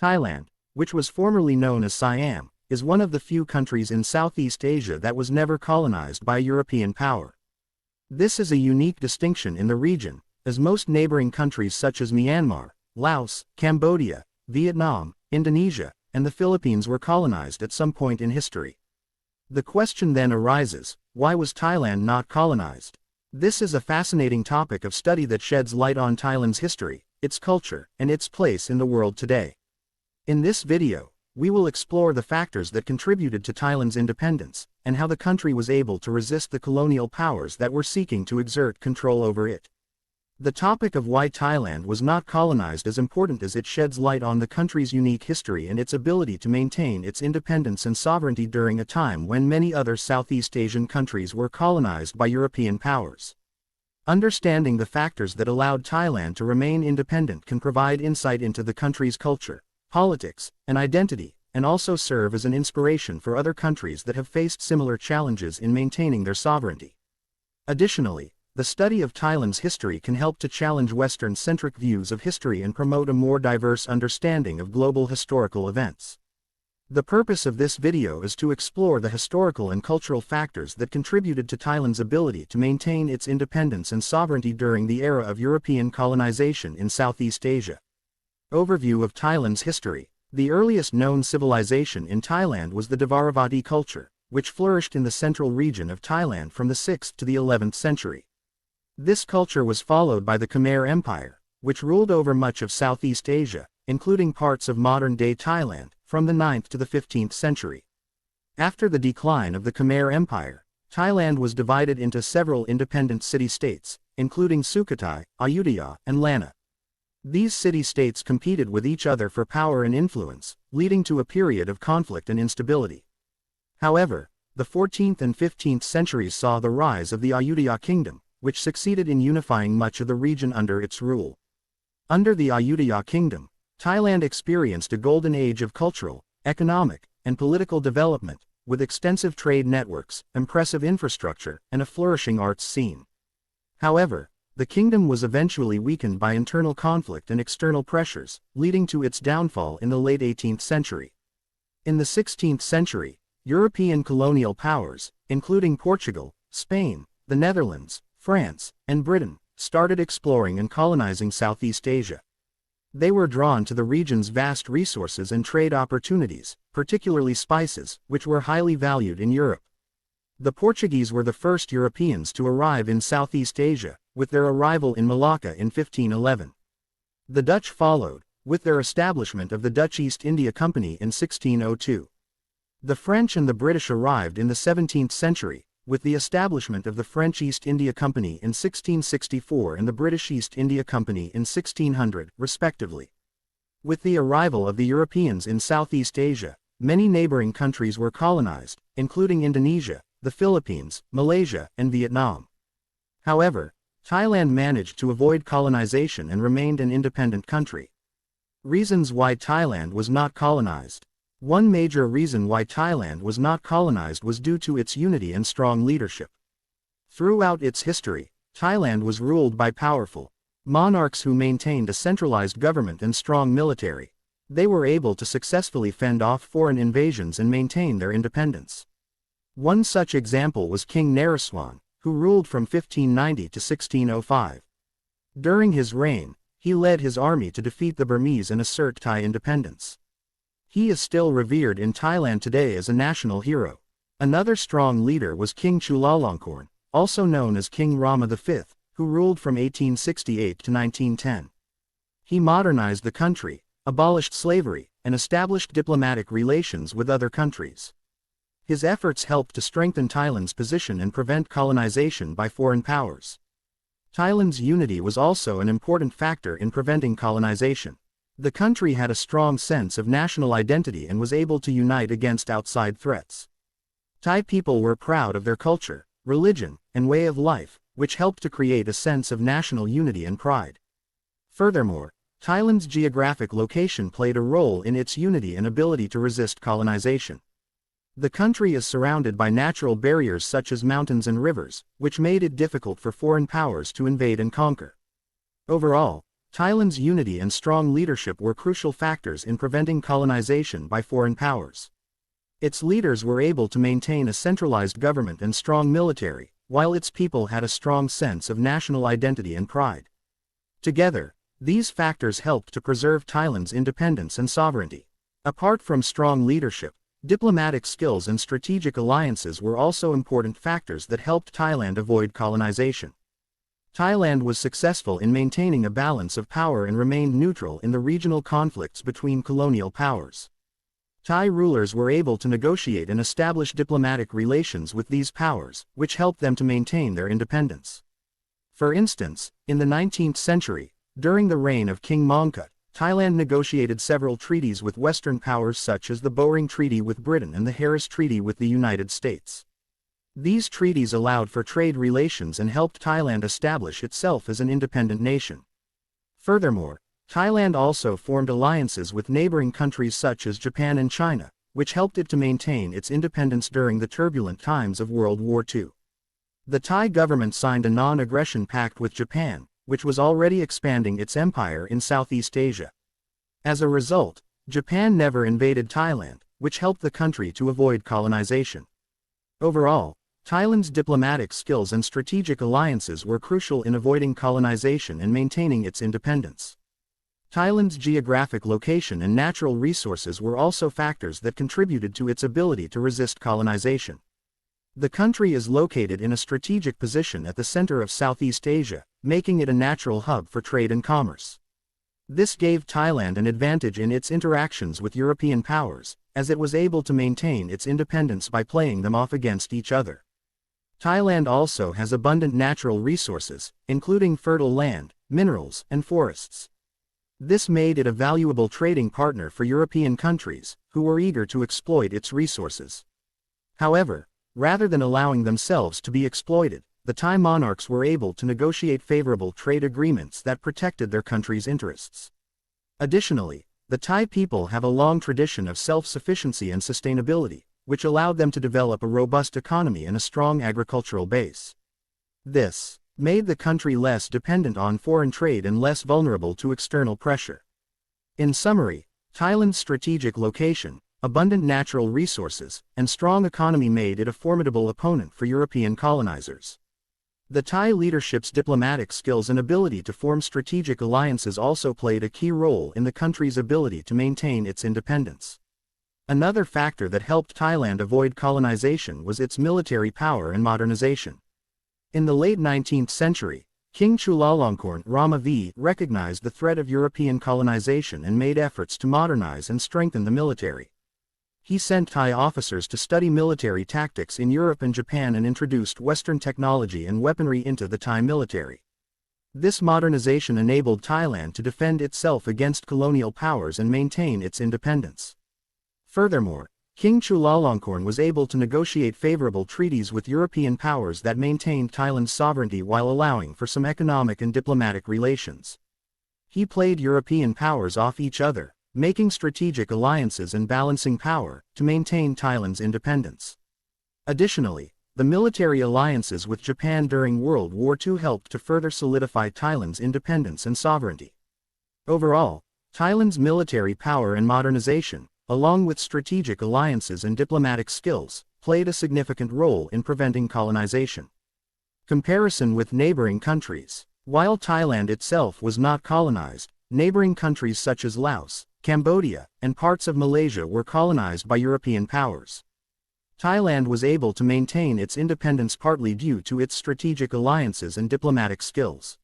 Thailand, which was formerly known as Siam, is one of the few countries in Southeast Asia that was never colonized by a European power. This is a unique distinction in the region, as most neighboring countries such as Myanmar, Laos, Cambodia, Vietnam, Indonesia, and the Philippines were colonized at some point in history. The question then arises, why was Thailand not colonized? This is a fascinating topic of study that sheds light on Thailand's history, its culture, and its place in the world today. In this video, we will explore the factors that contributed to Thailand's independence, and how the country was able to resist the colonial powers that were seeking to exert control over it. The topic of why Thailand was not colonized is important as it sheds light on the country's unique history and its ability to maintain its independence and sovereignty during a time when many other Southeast Asian countries were colonized by European powers. Understanding the factors that allowed Thailand to remain independent can provide insight into the country's culture, politics, and identity, and also serve as an inspiration for other countries that have faced similar challenges in maintaining their sovereignty. Additionally, the study of Thailand's history can help to challenge Western-centric views of history and promote a more diverse understanding of global historical events. The purpose of this video is to explore the historical and cultural factors that contributed to Thailand's ability to maintain its independence and sovereignty during the era of European colonization in Southeast Asia. Overview of Thailand's history. The earliest known civilization in Thailand was the Dvaravati culture, which flourished in the central region of Thailand from the 6th to the 11th century. This culture was followed by the Khmer Empire, which ruled over much of Southeast Asia, including parts of modern-day Thailand, from the 9th to the 15th century. After the decline of the Khmer Empire, Thailand was divided into several independent city-states, including Sukhothai, Ayutthaya, and Lanna. These city-states competed with each other for power and influence, leading to a period of conflict and instability. However, the 14th and 15th centuries saw the rise of the Ayutthaya kingdom, which succeeded in unifying much of the region under its rule. Under the Ayutthaya kingdom, Thailand experienced a golden age of cultural, economic, and political development, with extensive trade networks, impressive infrastructure, and a flourishing arts scene. However, the kingdom was eventually weakened by internal conflict and external pressures, leading to its downfall in the late 18th century. In the 16th century, European colonial powers, including Portugal, Spain, the Netherlands, France, and Britain, started exploring and colonizing Southeast Asia. They were drawn to the region's vast resources and trade opportunities, particularly spices, which were highly valued in Europe. The Portuguese were the first Europeans to arrive in Southeast Asia, with their arrival in Malacca in 1511. The Dutch followed, with their establishment of the Dutch East India Company in 1602. The French and the British arrived in the 17th century, with the establishment of the French East India Company in 1664 and the British East India Company in 1600, respectively. With the arrival of the Europeans in Southeast Asia, many neighboring countries were colonized, including Indonesia, the Philippines, Malaysia, and Vietnam. However, Thailand managed to avoid colonization and remained an independent country. Reasons why Thailand was not colonized. One major reason why Thailand was not colonized was due to its unity and strong leadership. Throughout its history, Thailand was ruled by powerful monarchs who maintained a centralized government and strong military. They were able to successfully fend off foreign invasions and maintain their independence. One such example was King Naresuan, who ruled from 1590 to 1605. During his reign, he led his army to defeat the Burmese and assert Thai independence. He is still revered in Thailand today as a national hero. Another strong leader was King Chulalongkorn, also known as King Rama V, who ruled from 1868 to 1910. He modernized the country, abolished slavery, and established diplomatic relations with other countries. His efforts helped to strengthen Thailand's position and prevent colonization by foreign powers. Thailand's unity was also an important factor in preventing colonization. The country had a strong sense of national identity and was able to unite against outside threats. Thai people were proud of their culture, religion, and way of life, which helped to create a sense of national unity and pride. Furthermore, Thailand's geographic location played a role in its unity and ability to resist colonization. The country is surrounded by natural barriers such as mountains and rivers, which made it difficult for foreign powers to invade and conquer. Overall, Thailand's unity and strong leadership were crucial factors in preventing colonization by foreign powers. Its leaders were able to maintain a centralized government and strong military, while its people had a strong sense of national identity and pride. Together, these factors helped to preserve Thailand's independence and sovereignty. Apart from strong leadership, diplomatic skills and strategic alliances were also important factors that helped Thailand avoid colonization. Thailand was successful in maintaining a balance of power and remained neutral in the regional conflicts between colonial powers. Thai rulers were able to negotiate and establish diplomatic relations with these powers, which helped them to maintain their independence. For instance, in the 19th century, during the reign of King Mongkut, Thailand negotiated several treaties with Western powers such as the Boring Treaty with Britain and the Harris Treaty with the United States. These treaties allowed for trade relations and helped Thailand establish itself as an independent nation. Furthermore, Thailand also formed alliances with neighboring countries such as Japan and China, which helped it to maintain its independence during the turbulent times of World War II. The Thai government signed a non-aggression pact with Japan, which was already expanding its empire in Southeast Asia. As a result, Japan never invaded Thailand, which helped the country to avoid colonization. Overall, Thailand's diplomatic skills and strategic alliances were crucial in avoiding colonization and maintaining its independence. Thailand's geographic location and natural resources were also factors that contributed to its ability to resist colonization. The country is located in a strategic position at the center of Southeast Asia, making it a natural hub for trade and commerce. This gave Thailand an advantage in its interactions with European powers, as it was able to maintain its independence by playing them off against each other. Thailand also has abundant natural resources, including fertile land, minerals, and forests. This made it a valuable trading partner for European countries, who were eager to exploit its resources. However, rather than allowing themselves to be exploited, the Thai monarchs were able to negotiate favorable trade agreements that protected their country's interests. Additionally, the Thai people have a long tradition of self-sufficiency and sustainability, which allowed them to develop a robust economy and a strong agricultural base. This made the country less dependent on foreign trade and less vulnerable to external pressure. In summary, Thailand's strategic location, abundant natural resources, and strong economy made it a formidable opponent for European colonizers. The Thai leadership's diplomatic skills and ability to form strategic alliances also played a key role in the country's ability to maintain its independence. Another factor that helped Thailand avoid colonization was its military power and modernization. In the late 19th century, King Chulalongkorn Rama V recognized the threat of European colonization and made efforts to modernize and strengthen the military. He sent Thai officers to study military tactics in Europe and Japan and introduced Western technology and weaponry into the Thai military. This modernization enabled Thailand to defend itself against colonial powers and maintain its independence. Furthermore, King Chulalongkorn was able to negotiate favorable treaties with European powers that maintained Thailand's sovereignty while allowing for some economic and diplomatic relations. He played European powers off each other, making strategic alliances and balancing power to maintain Thailand's independence. Additionally, the military alliances with Japan during World War II helped to further solidify Thailand's independence and sovereignty. Overall, Thailand's military power and modernization, along with strategic alliances and diplomatic skills, played a significant role in preventing colonization. Comparison with neighboring countries. While Thailand itself was not colonized, neighboring countries such as Laos, Cambodia, and parts of Malaysia were colonized by European powers. Thailand was able to maintain its independence partly due to its strategic alliances and diplomatic skills.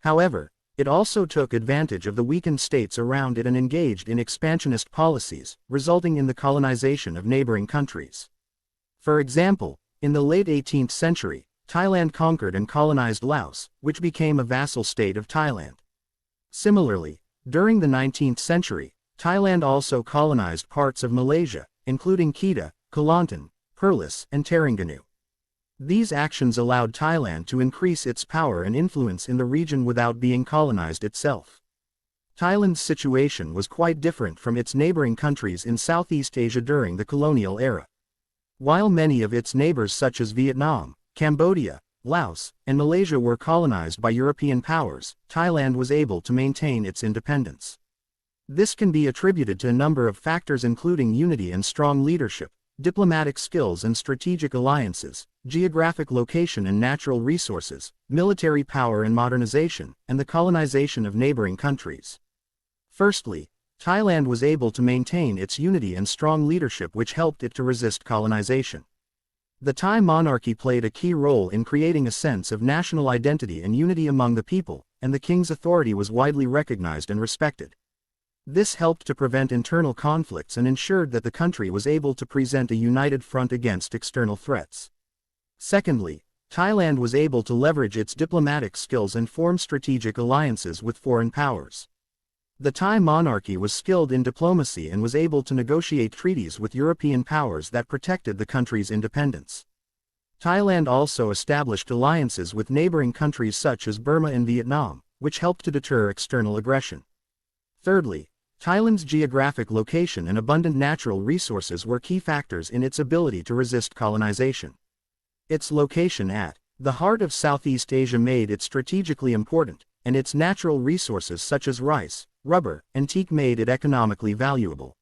However, it also took advantage of the weakened states around it and engaged in expansionist policies, resulting in the colonization of neighboring countries. For example, in the late 18th century, Thailand conquered and colonized Laos, which became a vassal state of Thailand. Similarly, during the 19th century, Thailand also colonized parts of Malaysia, including Kedah, Kelantan, Perlis, and Terengganu. These actions allowed Thailand to increase its power and influence in the region without being colonized itself. Thailand's situation was quite different from its neighboring countries in Southeast Asia during the colonial era. While many of its neighbors such as Vietnam, Cambodia, Laos, and Malaysia were colonized by European powers, Thailand was able to maintain its independence. This can be attributed to a number of factors including unity and strong leadership, diplomatic skills and strategic alliances, geographic location and natural resources, military power and modernization, and the colonization of neighboring countries. Firstly, Thailand was able to maintain its unity and strong leadership, which helped it to resist colonization. The Thai monarchy played a key role in creating a sense of national identity and unity among the people, and the king's authority was widely recognized and respected. This helped to prevent internal conflicts and ensured that the country was able to present a united front against external threats. Secondly, Thailand was able to leverage its diplomatic skills and form strategic alliances with foreign powers. The Thai monarchy was skilled in diplomacy and was able to negotiate treaties with European powers that protected the country's independence. Thailand also established alliances with neighboring countries such as Burma and Vietnam, which helped to deter external aggression. Thirdly, Thailand's geographic location and abundant natural resources were key factors in its ability to resist colonization. Its location at the heart of Southeast Asia made it strategically important, and its natural resources such as rice, rubber, and teak made it economically valuable.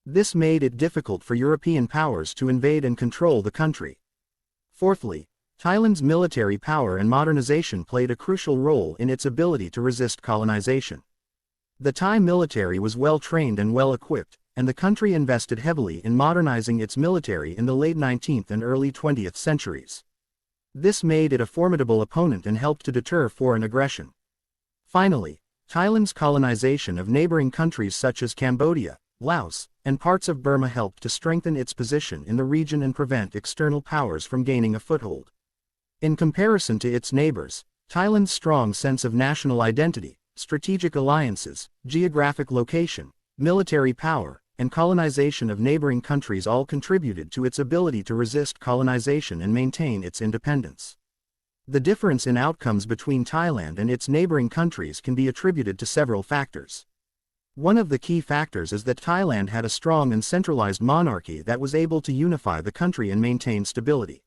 This made it difficult for European powers to invade and control the country. Fourthly, Thailand's military power and modernization played a crucial role in its ability to resist colonization. The Thai military was well trained and well equipped, and the country invested heavily in modernizing its military in the late 19th and early 20th centuries. This made it a formidable opponent and helped to deter foreign aggression. Finally, Thailand's colonization of neighboring countries such as Cambodia, Laos, and parts of Burma helped to strengthen its position in the region and prevent external powers from gaining a foothold. In comparison to its neighbors, Thailand's strong sense of national identity, strategic alliances, geographic location, military power, and colonization of neighboring countries all contributed to its ability to resist colonization and maintain its independence. The difference in outcomes between Thailand and its neighboring countries can be attributed to several factors. One of the key factors is that Thailand had a strong and centralized monarchy that was able to unify the country and maintain stability.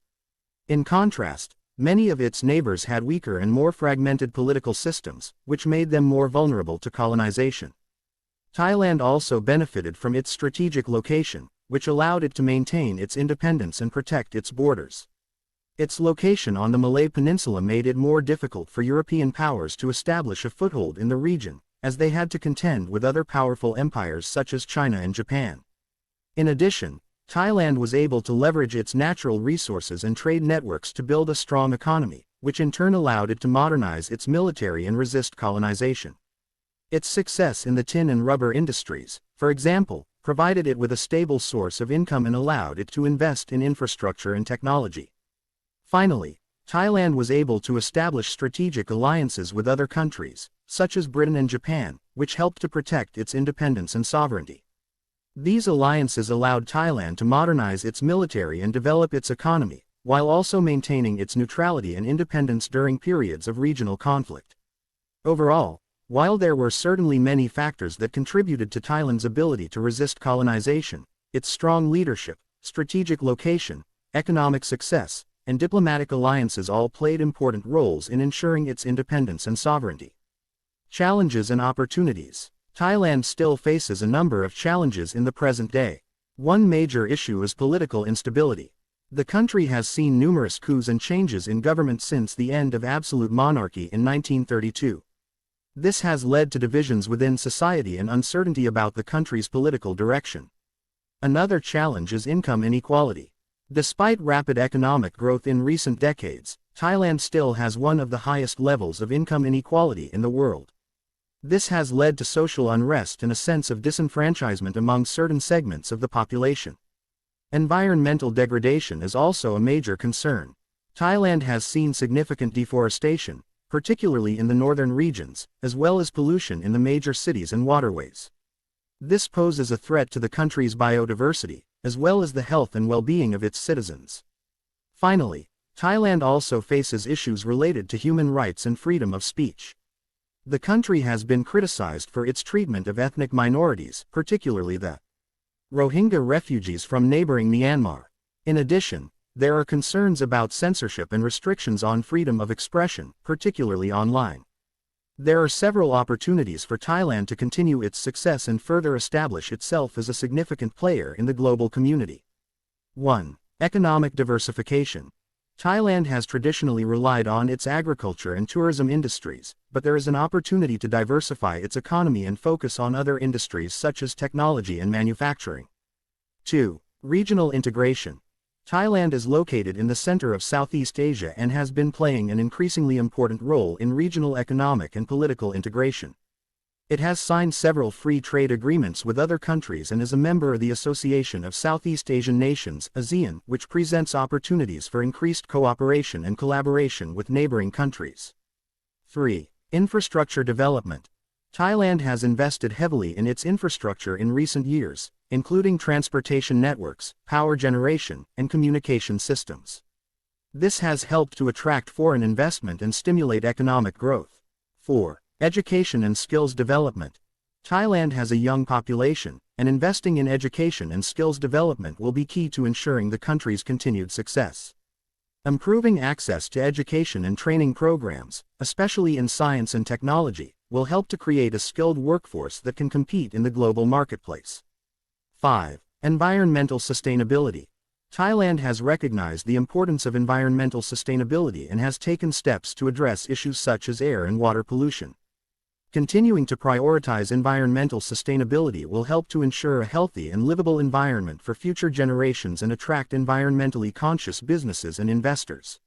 In contrast, many of its neighbors had weaker and more fragmented political systems, which made them more vulnerable to colonization. Thailand also benefited from its strategic location, which allowed it to maintain its independence and protect its borders. Its location on the Malay Peninsula made it more difficult for European powers to establish a foothold in the region, as they had to contend with other powerful empires such as China and Japan. In addition, Thailand was able to leverage its natural resources and trade networks to build a strong economy, which in turn allowed it to modernize its military and resist colonization. Its success in the tin and rubber industries, for example, provided it with a stable source of income and allowed it to invest in infrastructure and technology. Finally, Thailand was able to establish strategic alliances with other countries, such as Britain and Japan, which helped to protect its independence and sovereignty. These alliances allowed Thailand to modernize its military and develop its economy, while also maintaining its neutrality and independence during periods of regional conflict. Overall, while there were certainly many factors that contributed to Thailand's ability to resist colonization, its strong leadership, strategic location, economic success, and diplomatic alliances all played important roles in ensuring its independence and sovereignty. Challenges and opportunities. Thailand still faces a number of challenges in the present day. One major issue is political instability. The country has seen numerous coups and changes in government since the end of absolute monarchy in 1932. This has led to divisions within society and uncertainty about the country's political direction. Another challenge is income inequality. Despite rapid economic growth in recent decades, Thailand still has one of the highest levels of income inequality in the world. This has led to social unrest and a sense of disenfranchisement among certain segments of the population. Environmental degradation is also a major concern. Thailand has seen significant deforestation, particularly in the northern regions, as well as pollution in the major cities and waterways. This poses a threat to the country's biodiversity, as well as the health and well-being of its citizens. Finally, Thailand also faces issues related to human rights and freedom of speech. The country has been criticized for its treatment of ethnic minorities, particularly the Rohingya refugees from neighboring Myanmar. In addition, there are concerns about censorship and restrictions on freedom of expression, particularly online. There are several opportunities for Thailand to continue its success and further establish itself as a significant player in the global community. 1. Economic diversification. Thailand has traditionally relied on its agriculture and tourism industries, but there is an opportunity to diversify its economy and focus on other industries such as technology and manufacturing. 2. Regional integration. Thailand is located in the center of Southeast Asia and has been playing an increasingly important role in regional economic and political integration. It has signed several free trade agreements with other countries and is a member of the Association of Southeast Asian Nations, ASEAN, which presents opportunities for increased cooperation and collaboration with neighboring countries. 3. Infrastructure development. Thailand has invested heavily in its infrastructure in recent years, including transportation networks, power generation, and communication systems. This has helped to attract foreign investment and stimulate economic growth. 4. Education and skills development. Thailand has a young population, and investing in education and skills development will be key to ensuring the country's continued success. Improving access to education and training programs, especially in science and technology, will help to create a skilled workforce that can compete in the global marketplace. 5. Environmental sustainability. Thailand has recognized the importance of environmental sustainability and has taken steps to address issues such as air and water pollution. Continuing to prioritize environmental sustainability will help to ensure a healthy and livable environment for future generations and attract environmentally conscious businesses and investors.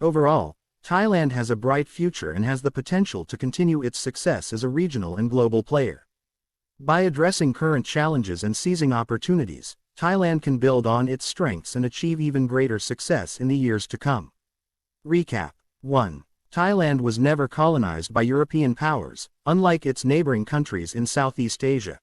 Overall, Thailand has a bright future and has the potential to continue its success as a regional and global player. By addressing current challenges and seizing opportunities, Thailand can build on its strengths and achieve even greater success in the years to come. Recap. 1. Thailand was never colonized by European powers, unlike its neighboring countries in Southeast Asia.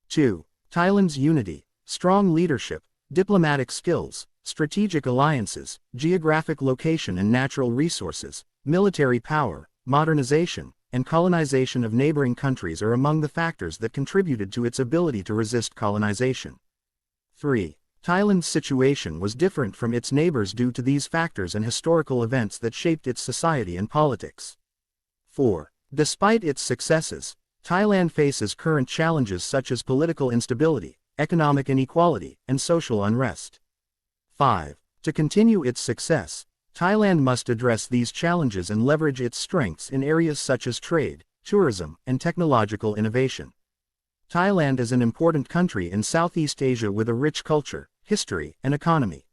2. Thailand's unity, strong leadership, diplomatic skills, strategic alliances, geographic location and natural resources, military power, modernization, and colonization of neighboring countries are among the factors that contributed to its ability to resist colonization. 3. Thailand's situation was different from its neighbors due to these factors and historical events that shaped its society and politics. 4. Despite its successes, Thailand faces current challenges such as political instability, economic inequality, and social unrest. 5. To continue its success, Thailand must address these challenges and leverage its strengths in areas such as trade, tourism, and technological innovation. Thailand is an important country in Southeast Asia with a rich culture, history, and economy.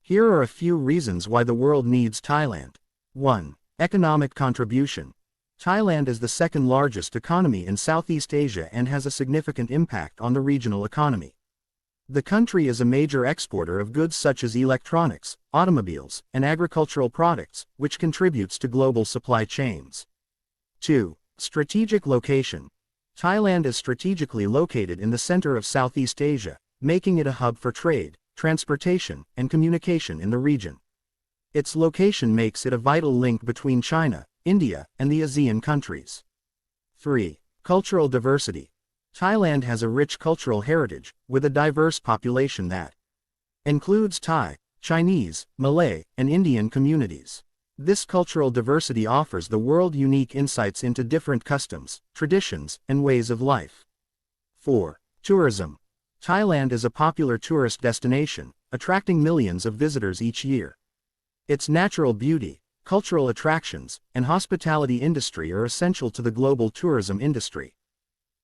Here are a few reasons why the world needs Thailand. 1. Economic contribution. Thailand is the second largest economy in Southeast Asia and has a significant impact on the regional economy. The country is a major exporter of goods such as electronics, automobiles, and agricultural products, which contributes to global supply chains. 2. Strategic location. Thailand is strategically located in the center of Southeast Asia, making it a hub for trade, transportation, and communication in the region. Its location makes it a vital link between China, India, and the ASEAN countries. 3. Cultural diversity. Thailand has a rich cultural heritage, with a diverse population that includes Thai, Chinese, Malay, and Indian communities. This cultural diversity offers the world unique insights into different customs, traditions, and ways of life. 4. Tourism. Thailand is a popular tourist destination, attracting millions of visitors each year. Its natural beauty, cultural attractions, and hospitality industry are essential to the global tourism industry.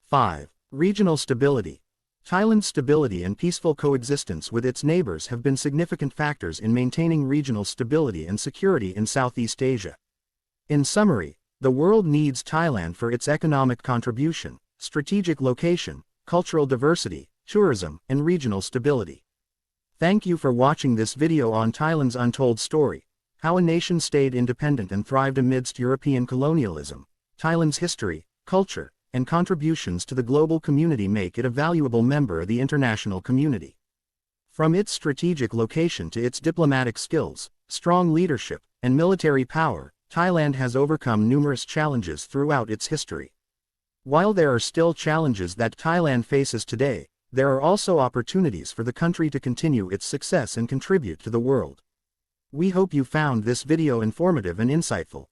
5. Regional stability. Thailand's stability and peaceful coexistence with its neighbors have been significant factors in maintaining regional stability and security in Southeast Asia. In summary, the world needs Thailand for its economic contribution, strategic location, cultural diversity, tourism, and regional stability. Thank you for watching this video on Thailand's untold story, how a nation stayed independent and thrived amidst European colonialism. Thailand's history, culture, and contributions to the global community make it a valuable member of the international community. From its strategic location to its diplomatic skills, strong leadership, and military power, Thailand has overcome numerous challenges throughout its history. While there are still challenges that Thailand faces today, there are also opportunities for the country to continue its success and contribute to the world. We hope you found this video informative and insightful.